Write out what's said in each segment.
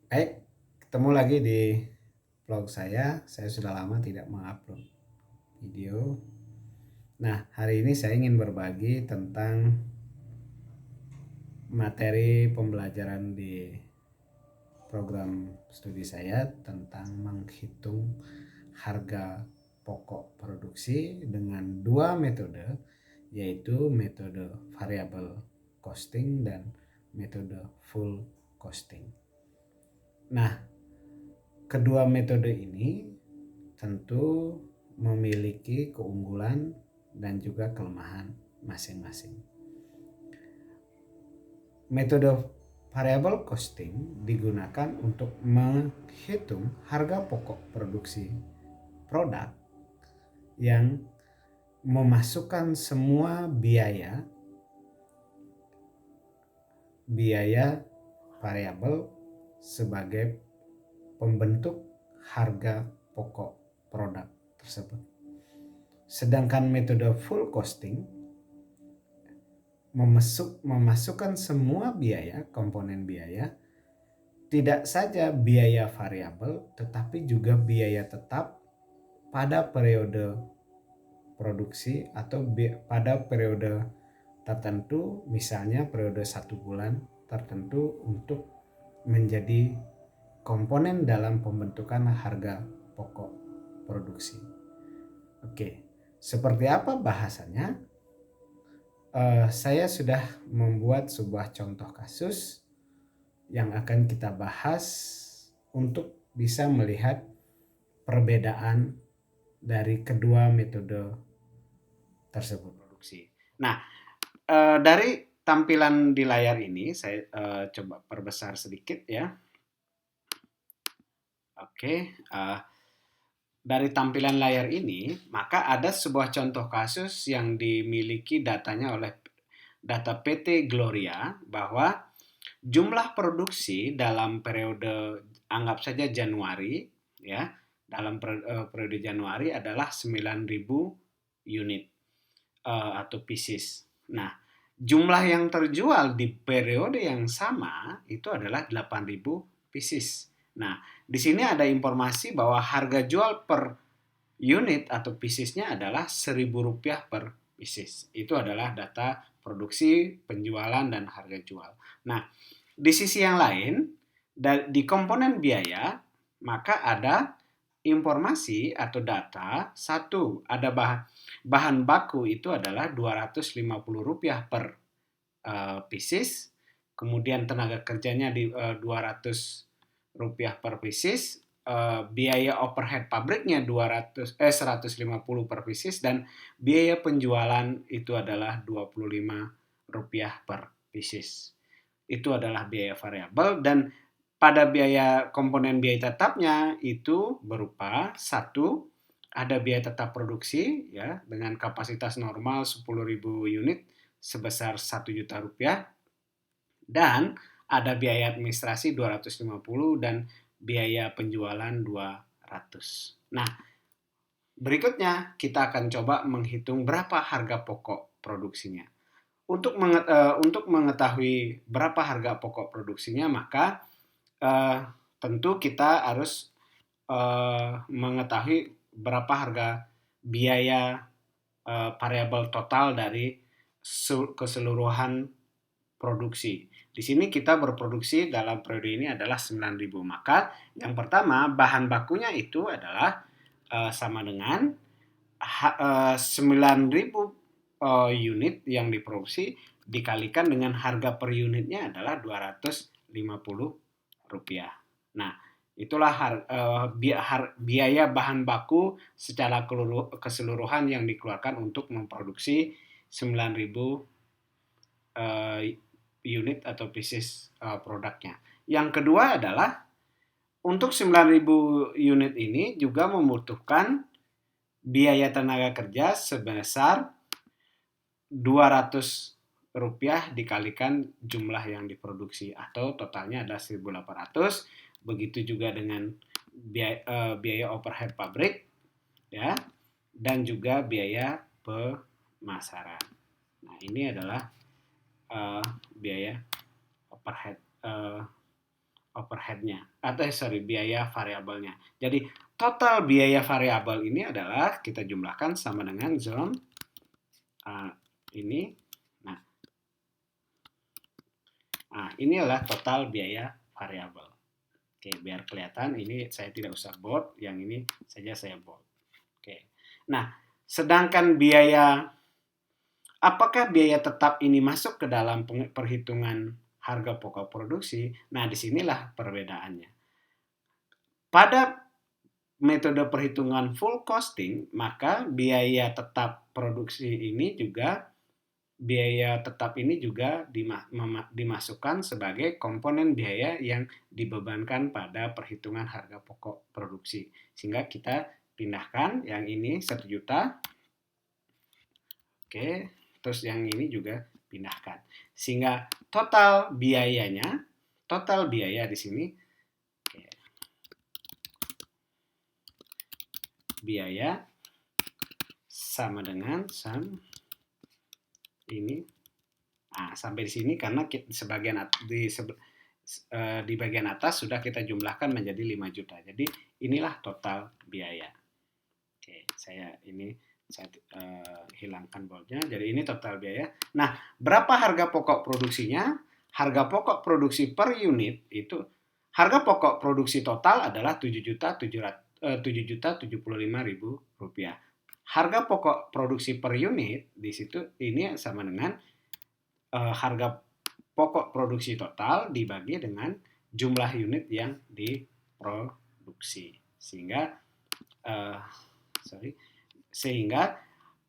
Baik, ketemu lagi di vlog saya. Saya sudah lama tidak mengupload video. Nah, hari ini saya ingin berbagi tentang materi pembelajaran di program studi saya tentang menghitung harga pokok produksi dengan dua metode, yaitu metode variable costing dan metode full costing. Nah, kedua metode ini tentu memiliki keunggulan dan juga kelemahan masing-masing. Metode variable costing digunakan untuk menghitung harga pokok produksi produk yang memasukkan semua biaya variabel sebagai pembentuk harga pokok produk tersebut. Sedangkan metode full costing memasukkan semua komponen biaya, tidak saja biaya variabel tetapi juga biaya tetap pada periode produksi atau pada periode tertentu, misalnya periode 1 bulan tertentu untuk menjadi komponen dalam pembentukan harga pokok produksi. Oke, seperti apa bahasanya? Saya sudah membuat sebuah contoh kasus yang akan kita bahas untuk bisa melihat perbedaan dari kedua metode tersebut produksi. Nah, dari tampilan di layar ini saya coba perbesar sedikit ya. Oke, dari tampilan layar ini, maka ada sebuah contoh kasus yang dimiliki datanya oleh data PT Gloria bahwa jumlah produksi dalam periode anggap saja Januari ya, dalam periode Januari adalah 9.000 unit atau pieces. Nah, jumlah yang terjual di periode yang sama itu adalah 8.000 pieces. Nah, di sini ada informasi bahwa harga jual per unit atau piecesnya adalah Rp1.000 per pieces. Itu adalah data produksi, penjualan, dan harga jual. Nah, di sisi yang lain, di komponen biaya, maka ada informasi atau data, satu, ada bahan baku itu adalah Rp250 per pieces, kemudian tenaga kerjanya di Rp200 per pieces, biaya overhead pabriknya 150 per pieces, dan biaya penjualan itu adalah Rp25 per pieces. Itu adalah biaya variabel, dan pada komponen biaya tetapnya itu berupa satu, ada biaya tetap produksi ya dengan kapasitas normal 10.000 unit sebesar Rp1.000.000, dan ada biaya administrasi 250 dan biaya penjualan 200. Nah, berikutnya kita akan coba menghitung berapa harga pokok produksinya. Untuk mengetahui berapa harga pokok produksinya, maka tentu kita harus mengetahui berapa harga biaya variabel total dari keseluruhan produksi. Di sini kita berproduksi dalam periode ini adalah 9.000. Maka yang pertama, bahan bakunya itu adalah sama dengan 9.000 unit yang diproduksi dikalikan dengan harga per unitnya adalah Rp250. Nah, itulah biaya bahan baku secara keseluruhan yang dikeluarkan untuk memproduksi 9.000 unit atau pieces produknya. Yang kedua adalah untuk 9.000 unit ini juga membutuhkan biaya tenaga kerja sebesar Rp200 dikalikan jumlah yang diproduksi, atau totalnya adalah 1.800. Begitu juga dengan biaya overhead pabrik ya, dan juga biaya pemasaran. Nah, ini adalah biaya overhead-nya atau biaya variabelnya. Jadi total biaya variabel ini adalah kita jumlahkan sama dengan zone ini. Nah, ini adalah total biaya variabel. Oke, biar kelihatan ini saya tidak usah bold, yang ini saja saya bold. Oke. Nah, sedangkan apakah biaya tetap ini masuk ke dalam perhitungan harga pokok produksi? Nah, disinilah perbedaannya. Pada metode perhitungan full costing, maka biaya tetap ini juga dimasukkan sebagai komponen biaya yang dibebankan pada perhitungan harga pokok produksi. Sehingga kita pindahkan yang ini 1 juta. Oke, terus yang ini juga pindahkan. Sehingga total biaya di sini, biaya sama dengan sum ini. Nah, sampai di sini karena di bagian atas sudah kita jumlahkan menjadi 5 juta. Jadi inilah total biaya. Oke, saya hilangkan boldnya. Jadi ini total biaya. Nah, berapa harga pokok produksinya? Harga pokok produksi per unit itu, harga pokok produksi total adalah 7.075.000 rupiah. Harga pokok produksi per unit di situ ini sama dengan harga pokok produksi total dibagi dengan jumlah unit yang diproduksi. Sehingga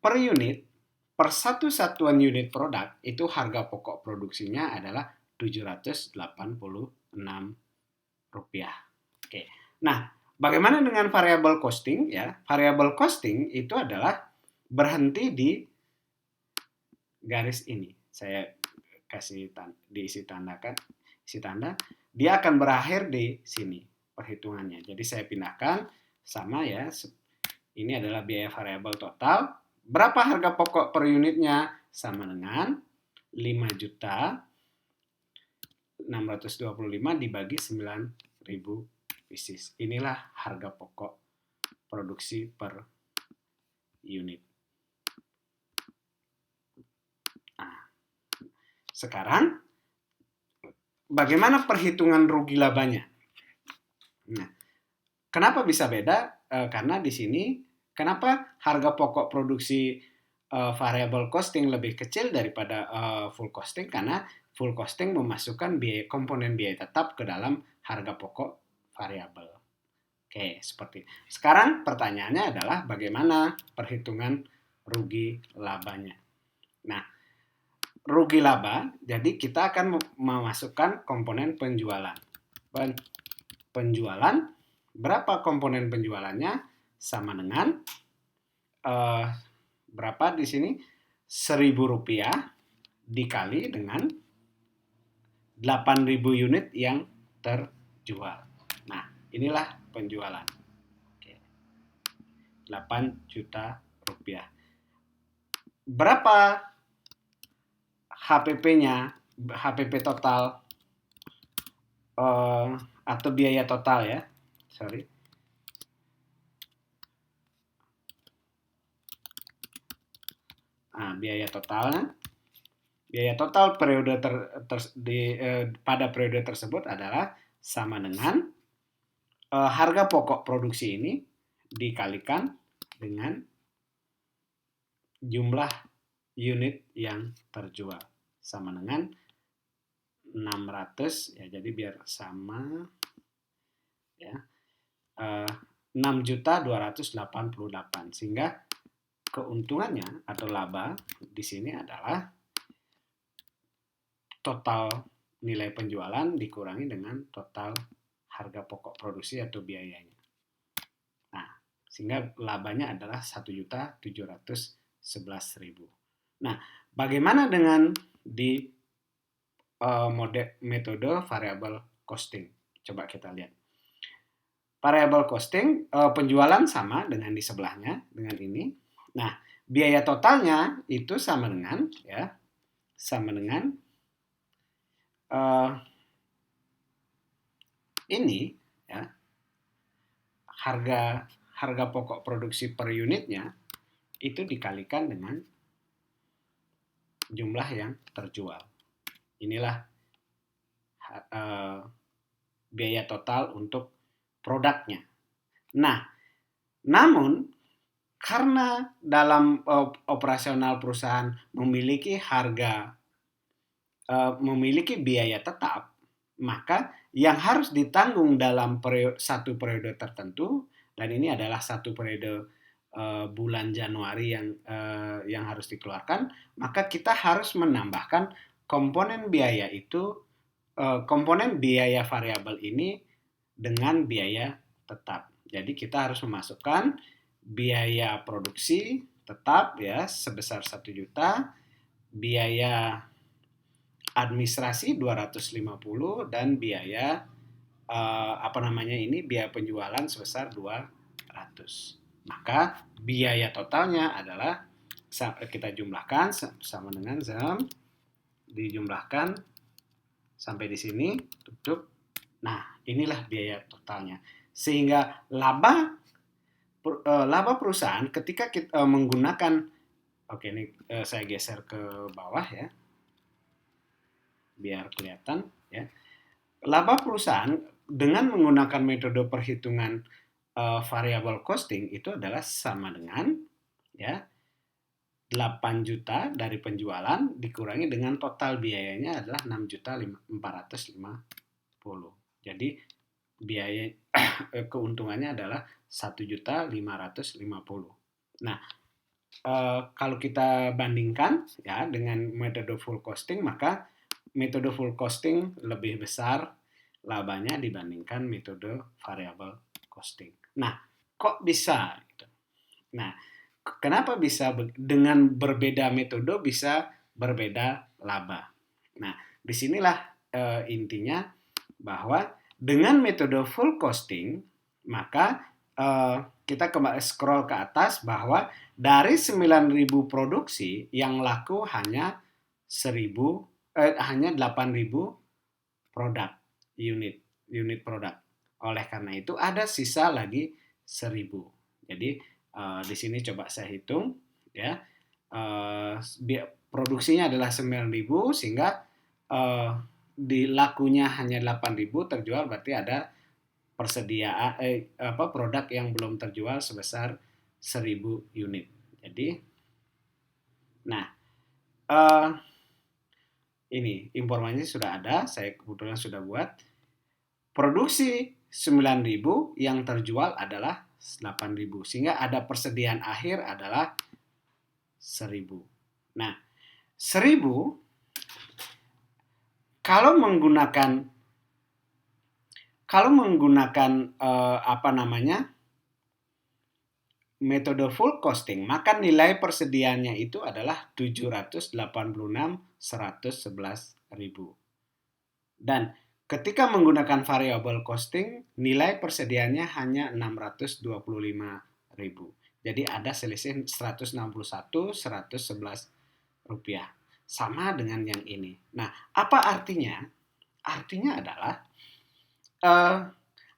per unit, per satu satuan unit produk itu harga pokok produksinya adalah Rp786. Oke. Nah, bagaimana dengan variable costing ya? Variable costing itu adalah berhenti di garis ini. Saya kasih diisi tanda, dia akan berakhir di sini perhitungannya. Jadi saya pindahkan sama ya. Ini adalah biaya variabel total. Berapa harga pokok per unitnya? Sama dengan 5.625 dibagi 9.000 pieces. Inilah harga pokok produksi per unit. Nah, sekarang bagaimana perhitungan rugi labanya? Nah, kenapa bisa beda? Karena di sini, kenapa harga pokok produksi variable costing lebih kecil daripada full costing? Karena full costing memasukkan komponen biaya tetap ke dalam harga pokok variabel. Oke, seperti itu. Sekarang pertanyaannya adalah bagaimana perhitungan rugi labanya? Nah, rugi laba, jadi kita akan memasukkan komponen penjualan. Penjualan, berapa komponen penjualannya? Sama dengan berapa di sini? Rp1.000 dikali dengan 8.000 unit yang terjual. Nah, inilah penjualan. Oke. 8 juta rupiah. Berapa HPP-nya? HPP total atau biaya total ya. Nah, biaya totalnya. Biaya total periode pada periode tersebut adalah sama dengan harga pokok produksi ini dikalikan dengan jumlah unit yang terjual sama dengan 600 ya, jadi biar sama ya, 6.288, sehingga keuntungannya atau laba di sini adalah total nilai penjualan dikurangi dengan total harga pokok produksi atau biayanya. Nah, sehingga labanya adalah 1.711.000. Nah, bagaimana dengan di metode variable costing? Coba kita lihat. Variable costing, penjualan sama dengan di sebelahnya, dengan ini. Nah, biaya totalnya itu sama dengan ini ya, harga pokok produksi per unitnya itu dikalikan dengan jumlah yang terjual. Inilah biaya total untuk produknya. Nah, namun karena dalam operasional perusahaan memiliki biaya tetap, maka yang harus ditanggung dalam satu periode tertentu, dan ini adalah satu periode bulan Januari yang harus dikeluarkan, maka kita harus menambahkan komponen biaya komponen biaya variabel ini dengan biaya tetap. Jadi kita harus memasukkan biaya produksi tetap ya sebesar 1 juta, biaya administrasi 250 dan biaya biaya penjualan sebesar 200. Maka biaya totalnya adalah kita jumlahkan sama dengan dijumlahkan sampai di sini tutup. Nah, inilah biaya totalnya. Sehingga laba perusahaan ketika kita menggunakan ini saya geser ke bawah ya. Biar kelihatan ya. Laba perusahaan dengan menggunakan metode perhitungan variable costing itu adalah sama dengan ya 8 juta dari penjualan dikurangi dengan total biayanya adalah 6.450. Jadi biaya keuntungannya adalah 1.550. Nah, kalau kita bandingkan ya dengan metode full costing, maka metode full costing lebih besar labanya dibandingkan metode variable costing. Nah, kok bisa? Nah, kenapa bisa dengan berbeda metode bisa berbeda laba? Nah, disinilah intinya bahwa dengan metode full costing, maka kita kembali scroll ke atas bahwa dari 9.000 produksi yang laku hanya 8.000 produk unit produk. Oleh karena itu ada sisa lagi 1.000. Jadi di sini coba saya hitung ya. Produksinya adalah 9.000 sehingga di lakunya hanya 8.000 terjual, berarti ada persediaan produk yang belum terjual sebesar 1.000 unit. Jadi nah ini informasinya sudah ada, saya kebetulan sudah buat. Produksi 9.000 yang terjual adalah 8.000 sehingga ada persediaan akhir adalah 1.000. Nah, 1.000 kalau menggunakan metode full costing, maka nilai persediaannya itu adalah 786.111.000. Dan ketika menggunakan variable costing, nilai persediaannya hanya 625.000. Jadi ada selisih 161.111 rupiah. Sama dengan yang ini. Nah, apa artinya? Artinya adalah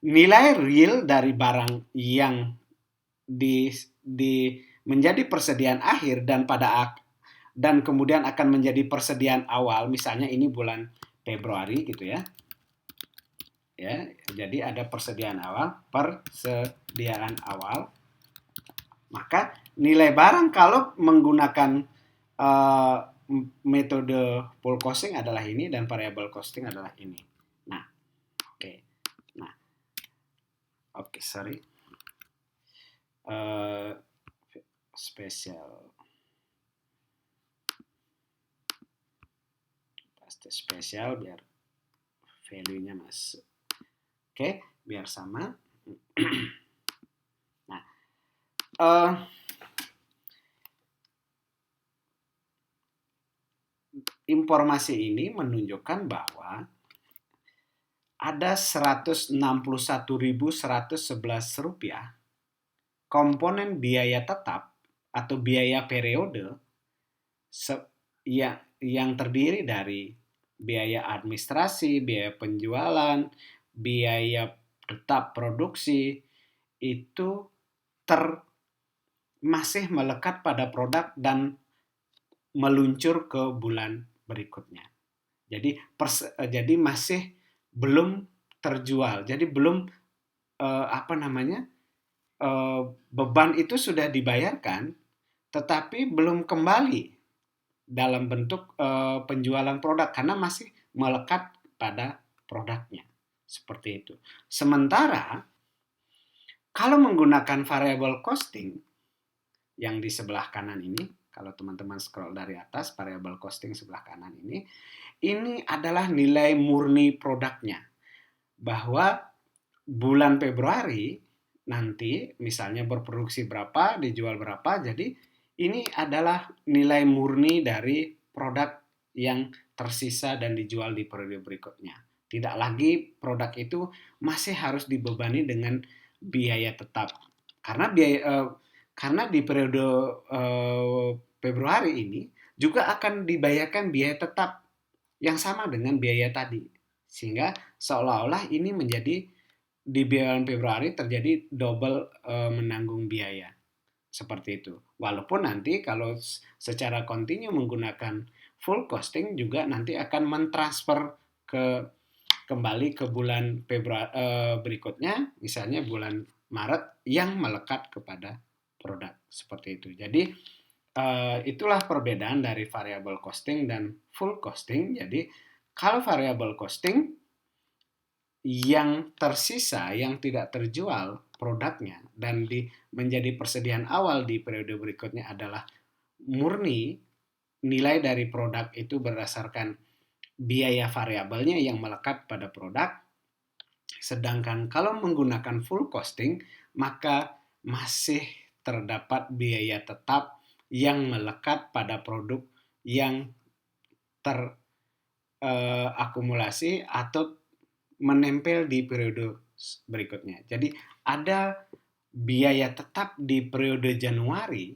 nilai real dari barang yang menjadi persediaan akhir dan kemudian akan menjadi persediaan awal, misalnya ini bulan Februari gitu ya. Ya, jadi ada persediaan awal. Maka nilai barang kalau menggunakan metode full costing adalah ini dan variable costing adalah ini. Nah, sorry. Spesial biar value-nya masuk. Oke, biar sama. Nah, informasi ini menunjukkan bahwa ada 161.111 rupiah komponen biaya tetap atau biaya periode yang terdiri dari biaya administrasi, biaya penjualan, biaya tetap produksi itu ter masih melekat pada produk dan meluncur ke bulan berikutnya. Jadi masih belum terjual. Jadi belum apa namanya beban itu sudah dibayarkan, tetapi belum kembali dalam bentuk penjualan produk karena masih melekat pada produknya. Seperti itu. Sementara kalau menggunakan variable costing yang di sebelah kanan ini, kalau teman-teman scroll dari atas, variable costing sebelah kanan ini adalah nilai murni produknya. Bahwa bulan Februari nanti misalnya berproduksi berapa, dijual berapa, jadi ini adalah nilai murni dari produk yang tersisa dan dijual di periode berikutnya. Tidak lagi produk itu masih harus dibebani dengan biaya tetap. Karena di periode Februari ini juga akan dibayarkan biaya tetap yang sama dengan biaya tadi. Sehingga seolah-olah ini menjadi di bulan Februari terjadi double menanggung biaya. Seperti itu. Walaupun nanti kalau secara kontinu menggunakan full costing juga nanti akan mentransfer kembali ke bulan Februari berikutnya, misalnya bulan Maret yang melekat kepada produk seperti itu. Jadi itulah perbedaan dari variable costing dan full costing. Jadi kalau variable costing yang tersisa, yang tidak terjual produknya dan menjadi persediaan awal di periode berikutnya adalah murni nilai dari produk itu berdasarkan biaya variabelnya yang melekat pada produk. Sedangkan kalau menggunakan full costing, maka masih terdapat biaya tetap yang melekat pada produk yang terakumulasi atau menempel di periode berikutnya. Jadi ada biaya tetap di periode Januari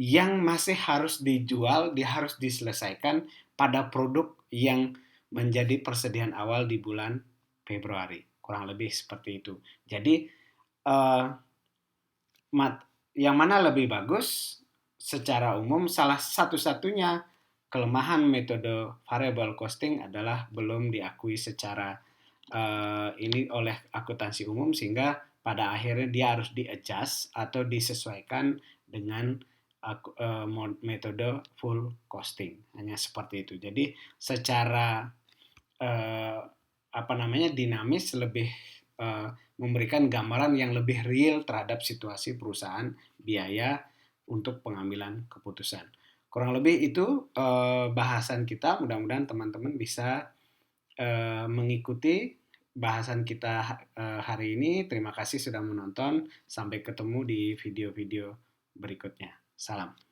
yang masih harus dijual, harus diselesaikan pada produk yang menjadi persediaan awal di bulan Februari. Kurang lebih seperti itu. Jadi eh, yang mana lebih bagus? Secara umum salah satu-satunya kelemahan metode variable costing adalah belum diakui secara ini oleh akuntansi umum sehingga pada akhirnya dia harus di-adjust atau disesuaikan dengan metode full costing. Hanya seperti itu. Jadi secara dinamis lebih memberikan gambaran yang lebih real terhadap situasi perusahaan, biaya untuk pengambilan keputusan. Kurang lebih itu bahasan kita. Mudah-mudahan teman-teman bisa mengikuti bahasan kita hari ini. Terima kasih sudah menonton. Sampai ketemu di video-video berikutnya. Salam.